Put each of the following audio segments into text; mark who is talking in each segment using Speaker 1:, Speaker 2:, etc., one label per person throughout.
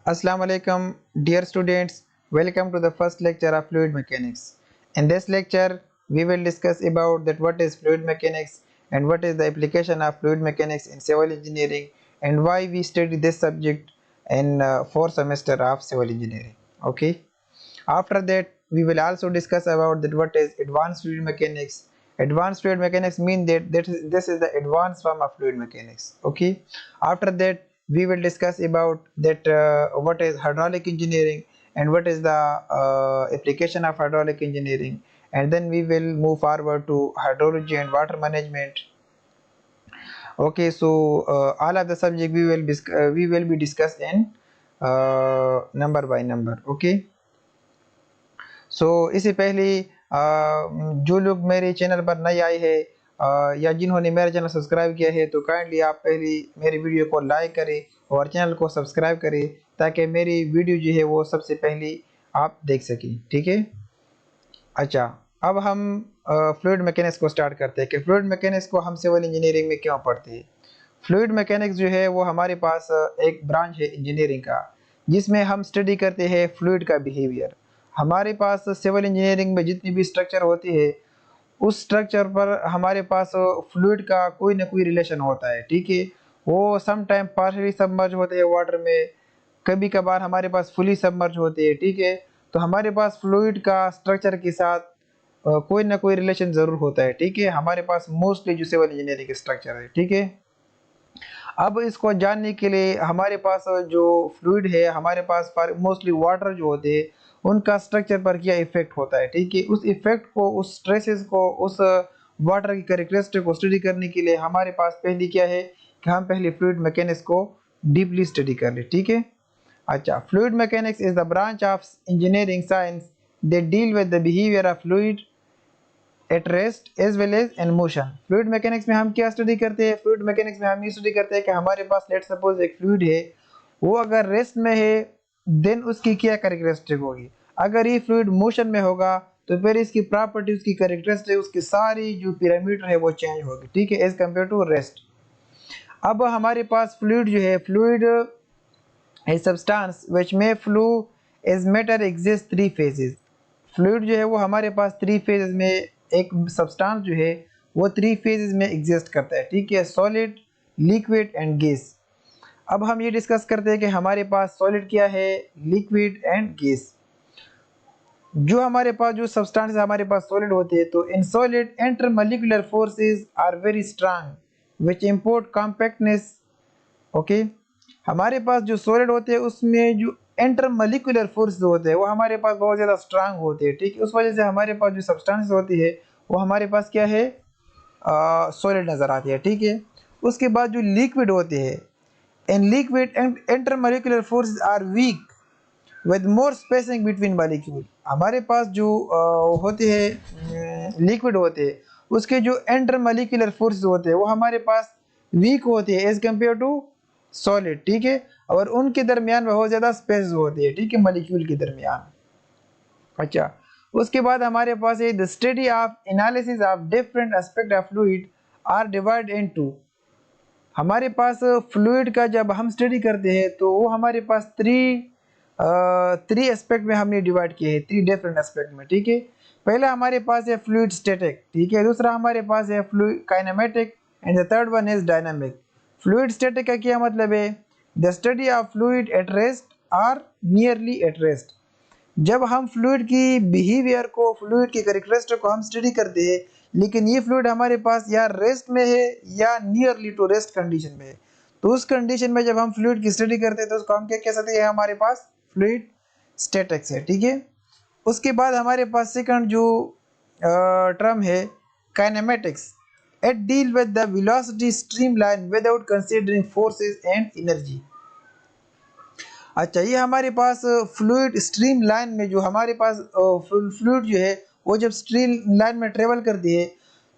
Speaker 1: Assalamu alaikum, dear students. Welcome to the first lecture of fluid mechanics. In this lecture, we will discuss about that what is fluid mechanics and what is the application of fluid mechanics in civil engineering and why we study this subject in fourth semester of civil engineering. Okay. After that, we will also discuss about that what is advanced fluid mechanics. Advanced fluid mechanics mean that this is the advanced form of fluid mechanics. Okay. After that, we will discuss about that what is hydraulic engineering and what is the application of hydraulic engineering, and then we will move forward to hydrology and water management. Okay, so all of the subject we will be discussed in number by number. Okay. सो इससे पहले जो लोग मेरे channel पर नए आए हैं या जिन्होंने मेरा चैनल सब्सक्राइब किया है तो काइंडली आप पहले मेरी वीडियो को लाइक करें और चैनल को सब्सक्राइब करें ताकि मेरी वीडियो जो है वो सबसे पहले आप देख सकें। ठीक है। अच्छा, अब हम फ्लूइड मैकेनिक्स को स्टार्ट करते हैं कि फ्लूइड मैकेनिक्स को हम सिविल इंजीनियरिंग में क्यों पढ़ते हैं। फ्लूइड मैकेनिक्स जो है वो हमारे पास एक ब्रांच है इंजीनियरिंग का जिसमें हम स्टडी करते हैं फ्लूइड का बिहेवियर। हमारे पास सिविल इंजीनियरिंग में जितनी भी स्ट्रक्चर होती है उस स्ट्रक्चर पर हमारे पास फ्लूइड का कोई ना कोई रिलेशन होता है। ठीक है। वो सम टाइम पार्शली सबमर्ज होते हैं वाटर में, कभी कभार हमारे पास फुली सबमर्ज होते हैं। ठीक है। तो हमारे पास फ्लूइड का स्ट्रक्चर के साथ कोई ना कोई रिलेशन ज़रूर होता है। ठीक है। हमारे पास मोस्टली जो सिविल इंजीनियरिंग के स्ट्रक्चर है। ठीक है। अब इसको जानने के लिए हमारे पास जो फ्लूइड है हमारे पास मोस्टली वाटर जो होते हैं उनका स्ट्रक्चर पर क्या इफेक्ट होता है। ठीक है। उस इफेक्ट को, उस स्ट्रेसेस को, उस वाटर की कैरेक्टरिस्टिक को स्टडी करने के लिए हमारे पास पहले क्या है कि हम पहले फ्लूइड मैकेनिक्स को डीपली स्टडी कर ले। ठीक है। अच्छा, fluid mechanics is the branch of engineering science that deal with the behaviour of fluid at rest as well as in motion. Fluid mechanics में हम क्या स्टडी करते हैं? फ्लूइड मैकेनिक्स में हम ये स्टडी करते हैं कि हमारे पास लेट सपोज एक फ्लूइड है, वो अगर रेस्ट में है देन उसकी क्या कैरेक्टरिस्टिक होगी। अगर ये फ्लूइड मोशन में होगा तो फिर इसकी प्रॉपर्टी, उसकी कैरेक्टरिस्टिक, उसकी सारी जो पैरामीटर है वो चेंज होगी। ठीक है, एज कम्पेयर टू रेस्ट। अब हमारे पास फ्लूइड जो है, fluid a substance which may flow as matter exist three phases. Fluid जो है वो हमारे पास थ्री फेजेस में, एक सब्सटेंस जो है वो थ्री फेजेस में एग्जिस्ट करता है। ठीक है, सॉलिड, लिक्विड एंड गैस। अब हम ये डिस्कस करते हैं कि हमारे पास सॉलिड क्या है, लिक्विड एंड गैस। जो हमारे पास जो सब्सटेंस हमारे पास सॉलिड होते हैं तो in solid intermolecular forces are very strong which import compactness. Okay, हमारे पास जो सॉलिड होते हैं उसमें जो इंटरमोलिकुलर फोर्स होते हैं वो हमारे पास बहुत ज़्यादा स्ट्रांग होते हैं। ठीक है, उस वजह से हमारे पास जो सब्सटेंस होती है वो हमारे पास क्या है, सॉलिड नज़र आती है। ठीक है। उसके बाद जो लिक्विड होते हैं, in liquid intermolecular force are weak with more spacing between molecule. हमारे पास जो होते हैं लिक्विड होते हैं उसके जो इंटरमोलिकुलर फोर्स होते हैं वो हमारे पास वीक होते हैं एज कम्पेयर टू सॉलिड। ठीक है, और उनके दरमियान बहुत ज़्यादा स्पेस होती है। ठीक है, मॉलिक्यूल के दरमियान। अच्छा, उसके बाद हमारे पास है the study of analysis of different aspect of fluid are divide into. हमारे पास फ्लूइड का जब हम स्टडी करते हैं तो वो हमारे पास थ्री एस्पेक्ट में हमने डिवाइड किए हैं, थ्री डिफरेंट एस्पेक्ट में। ठीक है, पहला हमारे पास है फ्लूइड स्टैटिक। ठीक है, दूसरा हमारे पास है fluid kinematic and the third one is dynamic. Fluid static का क्या मतलब है? The study of fluid at rest or nearly at rest. जब हम फ्लूइड की बिहेवियर को, फ्लूइड की कैरेक्टरिस्टिक को हम स्टडी करते हैं लेकिन ये फ्लूइड हमारे पास या रेस्ट में है या नियरली टू रेस्ट कंडीशन में है, तो उस कंडीशन में जब हम फ्लूइड की स्टडी करते हैं तो उसको हम क्या कह सकते हैं, हमारे पास फ्लूइड स्टैटिक्स है। ठीक है। उसके बाद हमारे पास सेकंड जो टर्म है kinematics. It deal with the velocity streamline without considering forces and energy. अच्छा, ये हमारे पास फ्लूइड स्ट्रीम लाइन में जो हमारे पास फ्लूइड जो है वो जब स्ट्रीम लाइन में ट्रेवल करती है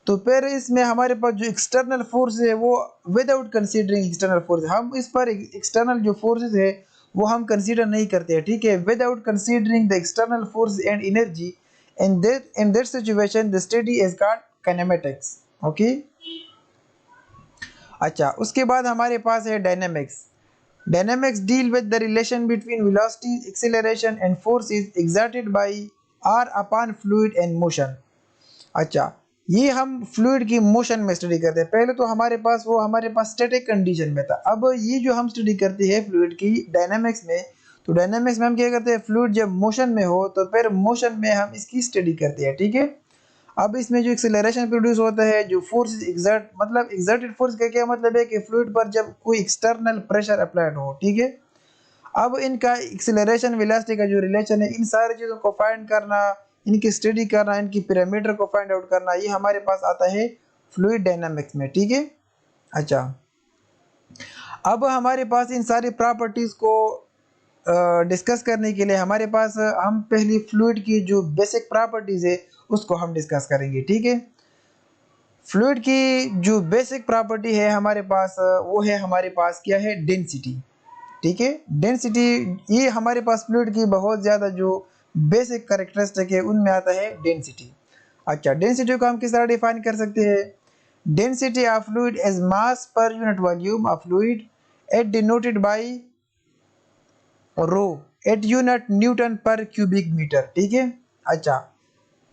Speaker 1: तो फिर इसमें हमारे पास जो एक्सटर्नल फोर्स है वो विदाउट कंसीडरिंग एक्सटर्नल फोर्स, हम इस पर एक्सटर्नल जो फोर्सेस है वो हम कंसीडर नहीं करते हैं। ठीक है, without considering the external force and energy in that situation the study is called kinematics. Okay. अच्छा, उसके बाद हमारे पास है dynamics. Dynamics deal with the relation between velocity, acceleration and force is exerted by or upon fluid and motion. अच्छा, ये हम fluid की मोशन में स्टडी करते हैं। पहले तो हमारे पास स्टैटिक कंडीशन में था। अब ये जो हम स्टडी करते हैं फ्लूइड की डायनामिक्स में, तो डायनामिक्स में हम क्या करते हैं, फ्लूइड जब मोशन में हो तो फिर मोशन में हम इसकी स्टडी करते हैं, ठीक है। अब इसमें जो एक्सेलरेशन प्रोड्यूस होता है, जो फोर्स एग्जर्ट, मतलब एग्जर्टेड फोर्स का क्या मतलब है कि फ्लूइड पर जब कोई एक्सटर्नल प्रेशर अप्लाइड हो, ठीक है। अब इनका एक्सेलरेशन वेलोसिटी का जो रिलेशन है, इन सारी चीज़ों को फाइंड करना, इनकी स्टडी करना, इनकी पैरामीटर को फाइंड आउट करना, ये हमारे पास आता है फ्लूइड डायनामिक्स में, ठीक है। अच्छा, अब हमारे पास इन सारी प्रॉपर्टीज़ को डिस्कस करने के लिए हमारे पास हम पहली फ्लूइड की जो बेसिक प्रॉपर्टीज़ है उसको हम डिस्कस करेंगे, ठीक है। फ्लूइड की जो बेसिक प्रॉपर्टी है हमारे पास, वो है हमारे पास क्या है, डेंसिटी, ठीक है। डेंसिटी, ये हमारे पास फ्लूइड की बहुत ज़्यादा जो बेसिक कैरेक्टरिस्टिक है उनमें आता है डेंसिटी। अच्छा, डेंसिटी को हम किस तरह डिफाइन कर सकते हैं, density of fluid as mass per unit volume of fluid at denoted by rho at unit newton per cubic metre, ठीक है। अच्छा,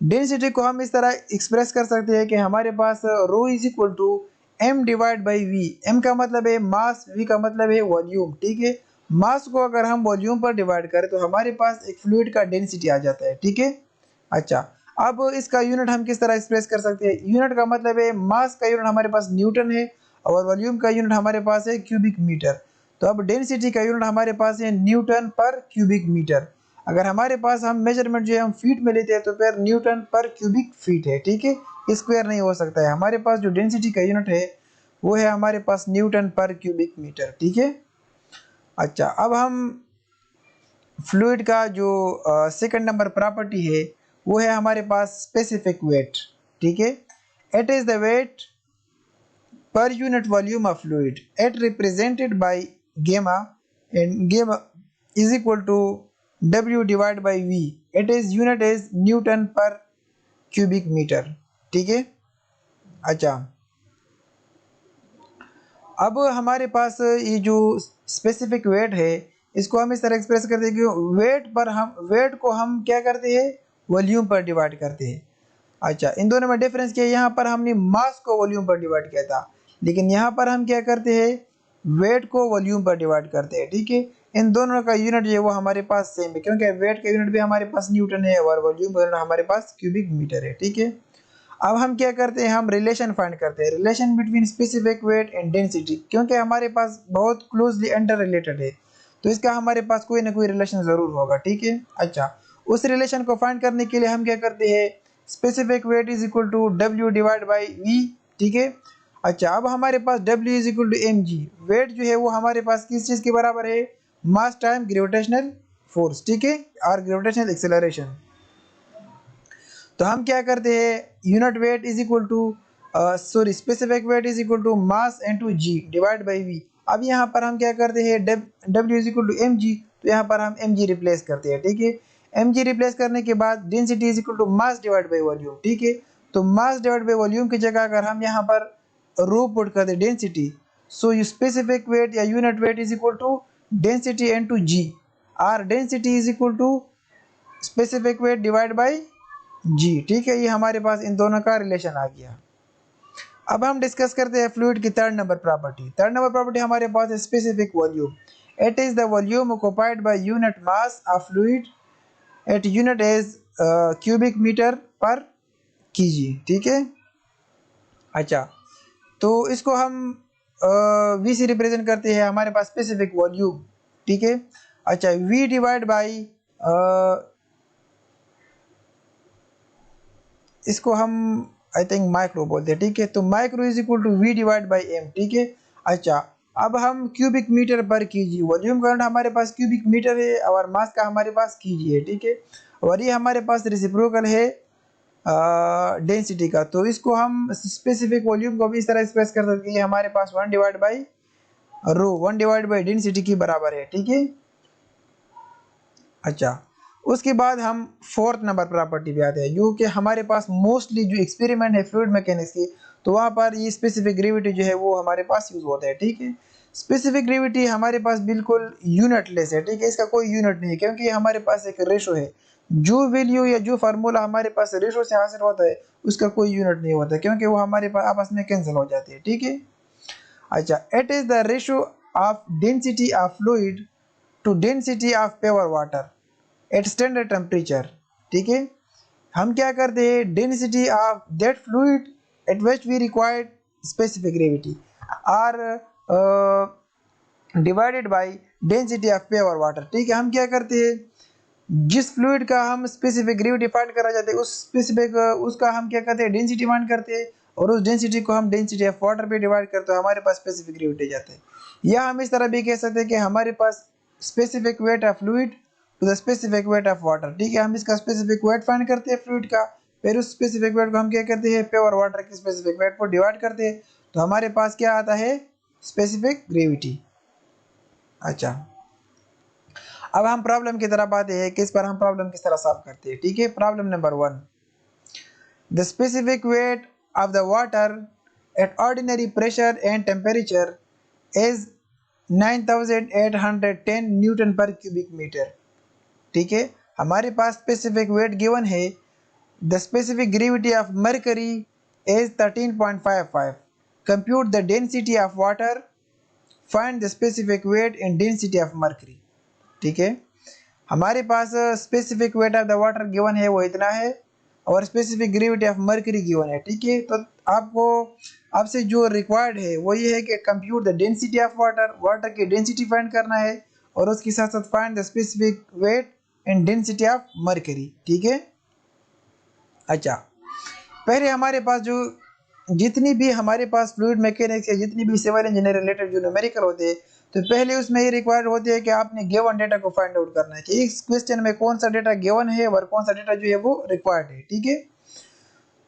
Speaker 1: डेंसिटी को हम इस तरह एक्सप्रेस कर सकते हैं कि हमारे पास rho is equal to M divide by V. M का मतलब है मास, वी का मतलब है वॉल्यूम, ठीक है। मास को अगर हम वॉल्यूम पर डिवाइड करें तो हमारे पास एक फ्लूइड का डेंसिटी आ जाता है, ठीक है। अच्छा, अब इसका यूनिट हम किस तरह एक्सप्रेस कर सकते हैं, यूनिट का मतलब है मास का यूनिट हमारे पास न्यूटन है और वॉल्यूम का यूनिट हमारे पास है क्यूबिक मीटर। तो अब डेंसिटी का यूनिट हमारे पास है न्यूटन पर क्यूबिक मीटर। अगर हमारे पास हम मेजरमेंट जो है हम फीट में लेते हैं तो फिर न्यूटन पर क्यूबिक फीट है, ठीक है। स्क्वायर नहीं हो सकता है। हमारे पास जो डेंसिटी का यूनिट है वो है हमारे पास न्यूटन पर क्यूबिक मीटर, ठीक है। अच्छा, अब हम फ्लूइड का जो सेकंड नंबर प्रॉपर्टी है वो है हमारे पास स्पेसिफिक वेट, ठीक है। It is the weight per unit volume of fluid at represented by gamma, and gamma is equal to W divided by V. It is unit is Newton per cubic meter, ठीक है। अच्छा, अब हमारे पास ये जो specific weight है इसको हम इस तरह एक्सप्रेस करते हैं कि वेट को हम क्या करते हैं, वॉल्यूम पर डिवाइड करते हैं। अच्छा, इन दोनों में डिफरेंस क्या है, यहाँ पर हमने मास को वॉल्यूम पर डिवाइड किया था, लेकिन यहाँ पर हम क्या करते हैं, वेट को वॉल्यूम पर डिवाइड करते हैं, ठीक है। इन दोनों का यूनिट जो है वो हमारे पास सेम है, क्योंकि वेट का यूनिट भी हमारे पास न्यूटन है और वॉल्यूम का यूनिट हमारे पास क्यूबिक मीटर है, ठीक है। अब हम क्या करते हैं, हम रिलेशन फाइंड करते हैं, relation between specific weight and density, क्योंकि हमारे पास बहुत क्लोजली इंटर रिलेटेड है तो इसका हमारे पास कोई ना कोई रिलेशन ज़रूर होगा, ठीक है। अच्छा, उस रिलेशन को फाइंड करने के लिए हम क्या करते हैं, specific weight is equal to W divide by V, ठीक है। अच्छा, अब हमारे पास W is equal to M G, weight जो है वो हमारे पास किस चीज़ के बराबर है, मास टाइम ग्रेविटेशनल फोर्स, ठीक है, और ग्रेविटेशनल एक्सेलरेशन। तो हम क्या करते हैं, unit weight is equal to sorry specific weight is equal to mass into G divide by V. अब यहाँ पर हम क्या करते हैं, W is equal to M G, तो यहाँ पर हम एम जी रिप्लेस करते हैं, ठीक है। एम जी रिप्लेस करने के बाद density is equal to mass divide by volume, ठीक है। तो मास डिवाइड बाई वॉल्यूम की जगह अगर हम यहाँ पर रो पुट करते डेंसिटी, सो स्पेसिफिक वेट या unit weight is equal to density into G, और density is equal to specific weight divide by G, ठीक है। ये हमारे पास इन दोनों का रिलेशन आ गया। अब हम डिस्कस करते हैं फ्लूइड की third number property. Third number property हमारे पास है specific volume. It is the volume occupied by unit mass of fluid at unit as cubic metre per K G, ठीक है। अच्छा, तो इसको हम वी से रिप्रेजेंट करते हैं, हमारे पास स्पेसिफिक वॉल्यूम, ठीक है। अच्छा, वी डिवाइड बाई इसको हम आई थिंक माइक्रो बोलते हैं, ठीक है। तो micro is equal to V divide by M, ठीक है। अच्छा, अब हम क्यूबिक मीटर पर कीजिए, वॉल्यूम करंट हमारे पास क्यूबिक मीटर है और मास का हमारे पास कीजिए, ठीक है। और ये हमारे पास रेसिप्रोकल है डेंसिटी का, तो इसको हम स्पेसिफिक वॉल्यूम को भी इस तरह एक्सप्रेस कर सकते हैं, हमारे पास 1 divide by rho 1 divide by density की बराबर है, ठीक है। अच्छा, उसके बाद हम फोर्थ नंबर प्रॉपर्टी पे आते हैं, जो कि हमारे पास मोस्टली जो एक्सपेरिमेंट है फ्लूइड मैकेनिक्स की, तो वहाँ पर ये स्पेसिफिक ग्रेविटी जो है वो हमारे पास यूज़ होता है, ठीक है। स्पेसिफिक ग्रेविटी हमारे पास बिल्कुल यूनिटलेस है, ठीक है, इसका कोई यूनिट नहीं है, क्योंकि हमारे पास एक रेशो है। जो वैल्यू या जो फार्मूला हमारे पास रेशो से हासिल होता है उसका कोई यूनिट नहीं होता, क्योंकि वो हमारे पास आपस में कैंसिल हो जाती है, ठीक है। अच्छा, it is the ratio of density of fluid to density of pure water at standard temperature, ठीक है। हम क्या करते हैं, density of that fluid at which we required specific gravity are divided by density of pure water, ठीक है। हम क्या करते हैं, जिस फ्लूइड का हम स्पेसिफिक ग्रेविटी फाइंड करना चाहते हैं उस स्पेसिफिक उसका हम क्या करते हैं, डेंसिटी फाइंड करते हैं, और उस डेंसिटी को हम डेंसिटी ऑफ वाटर पे डिवाइड करते हैं, हमारे पास स्पेसिफिक ग्रेविटी जाता है। या हम इस तरह भी कह सकते हैं कि हमारे पास specific weight of fluid to the specific weight of water, ठीक है। हम इसका स्पेसिफिक वेट फाइंड करते हैं फ्लूइड का, फिर उस स्पेसिफिक वेट को हम क्या करते हैं, प्योर वाटर के स्पेसिफिक वेट पर डिवाइड करते हैं, तो हमारे पास क्या आता है, स्पेसिफिक ग्रेविटी। अच्छा, अब हम प्रॉब्लम की तरफ आते हैं कि इस पर हम प्रॉब्लम किस तरह सॉल्व करते हैं, ठीक है। Problem number 1, the specific weight of the water at ordinary pressure and temperature is 9810 newton per cubic metre, ठीक है। हमारे पास स्पेसिफिक वेट गिवन है, the specific gravity of mercury is 13.55, compute the density of water, find the specific weight and density of mercury, ठीक है। हमारे पास specific weight of the water given है वो इतना है, और specific gravity of mercury given है, ठीक है। तो आपको आपसे जो रिक्वायर्ड है वो ये है कि compute the density of water, water की डेंसिटी फाइंड करना है, और उसके साथ साथ find the specific weight and density of mercury, ठीक है। अच्छा, पहले हमारे पास जो जितनी भी हमारे पास फ्लूइड मैकेनिक्स या जितनी भी सिविल इंजीनियर रिलेटेड जो न्यूमेरिकल होते हैं, तो पहले उसमें ये रिक्वायर्ड होती है कि आपने गिवन डेटा को फाइंड आउट करना है कि इस क्वेश्चन में कौन सा डेटा गिवन है और कौन सा डेटा जो है वो रिक्वायर्ड है, ठीक है।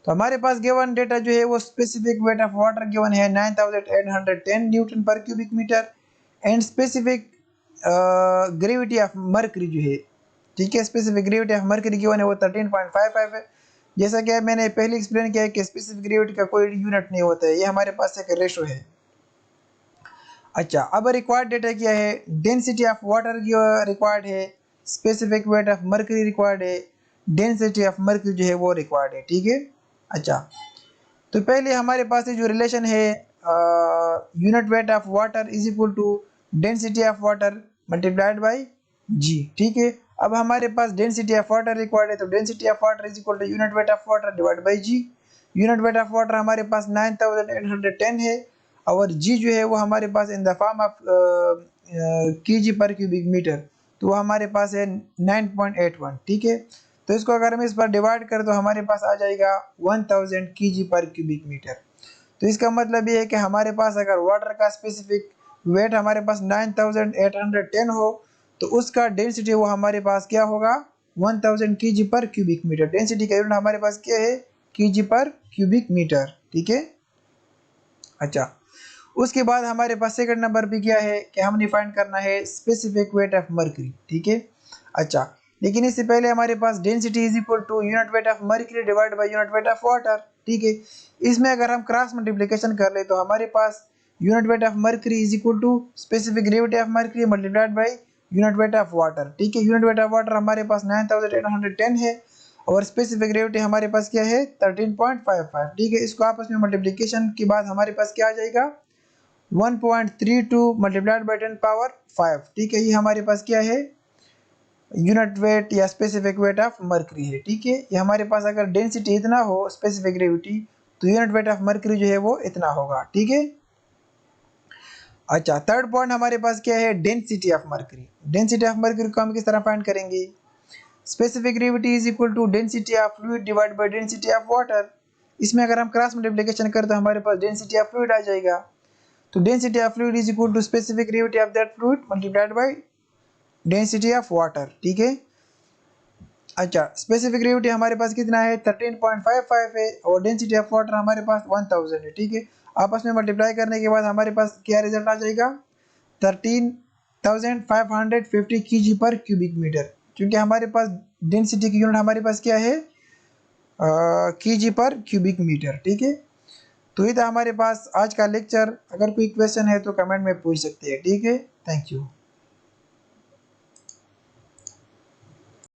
Speaker 1: तो हमारे पास गिवन डेटा जो है वो specific weight of water given है 9810 newton per cubic metre, and specific gravity of mercury जो है, ठीक है, specific gravity of mercury given है वो 13.55 है। जैसा कि मैंने पहले एक्सप्लेन किया है कि स्पेसिफिक ग्रेविटी का कोई यूनिट नहीं होता है, ये हमारे पास एक रेशो है। अच्छा, अब रिक्वायर्ड डेटा क्या है, डेंसिटी ऑफ वाटर रिक्वायर्ड है, specific weight of mercury required है, डेंसिटी ऑफ मर्करी जो है वो रिक्वायर्ड है, ठीक है। अच्छा, तो पहले हमारे पास ये जो रिलेशन है, unit weight of water is equal to density of water multiplied by G, ठीक है। अब हमारे पास डेंसिटी ऑफ वाटर रिक्वायर्ड है, तो density of water is equal to unit weight of water divide by G. Unit weight of water हमारे पास 9810 है, और जी जो है वो हमारे पास in the form of KG per cubic metre, तो वो हमारे पास है 9.81, ठीक है। तो इसको अगर हम इस पर डिवाइड करें तो हमारे पास आ जाएगा 1000 केजी पर क्यूबिक मीटर। तो इसका मतलब ये है कि हमारे पास अगर वाटर का स्पेसिफिक वेट हमारे पास 9810 हो, तो उसका डेंसिटी वो हमारे पास क्या होगा, 1000 KG per cubic metre. Density का यूनिट हमारे पास क्या है, केजी पर क्यूबिक मीटर, ठीक है। अच्छा, उसके बाद हमारे पास सेकंड नंबर पे क्या है कि हमने फाइंड करना है स्पेसिफिक वेट ऑफ मर्करी, ठीक है। अच्छा, लेकिन इससे पहले हमारे पास density is equal to unit weight of mercury divide by unit weight of water, ठीक है। इसमें अगर हम क्रॉस मल्टीप्लिकेशन कर ले तो हमारे पास unit weight of mercury is equal to specific gravity of mercury multiplied by unit weight of water, ठीक है। यूनिट वेट ऑफ वाटर हमारे पास 9810 है, और स्पेसिफिक ग्रेविटी हमारे पास क्या है 13.55, ठीक है। इसको आपस में मल्टीप्लिकेशन के बाद हमारे पास क्या आ जाएगा 1.32 मल्टीप्लाइड बाई 10 पावर 5, ठीक है। ये हमारे पास क्या है, यूनिट वेट या स्पेसिफिक वेट ऑफ मर्करी है, ठीक है। ये हमारे पास अगर डेंसिटी इतना हो स्पेसिफिक ग्रेविटी, तो यूनिट वेट ऑफ मर्करी जो है वो इतना होगा, ठीक है। अच्छा, थर्ड पॉइंट हमारे पास क्या है, density of mercury. Density of mercury को हम किस तरह फाइंड करेंगे, specific gravity is equal to density of fluid divide by density of water. इसमें अगर हम क्रॉस मल्टीप्लिकेशन करें तो हमारे पास डेंसिटी ऑफ फ्लूइड आ जाएगा, तो density of fluid is equal to specific gravity of that fluid multiplied by density of water, ठीक है। अच्छा, स्पेसिफिक ग्रेविटी हमारे पास कितना है 13.55 है, और डेंसिटी ऑफ वाटर हमारे पास 1000 है, ठीक है। आपस में मल्टीप्लाई करने के बाद हमारे पास क्या रिजल्ट आ जाएगा 13,550 केजी पर क्यूबिक मीटर, क्योंकि हमारे पास डेंसिटी की यूनिट हमारे पास क्या है केजी पर क्यूबिक मीटर, ठीक है। तो ये था हमारे पास आज का लेक्चर। अगर कोई क्वेश्चन है तो कमेंट में पूछ सकते हैं। ठीक है, थैंक यू।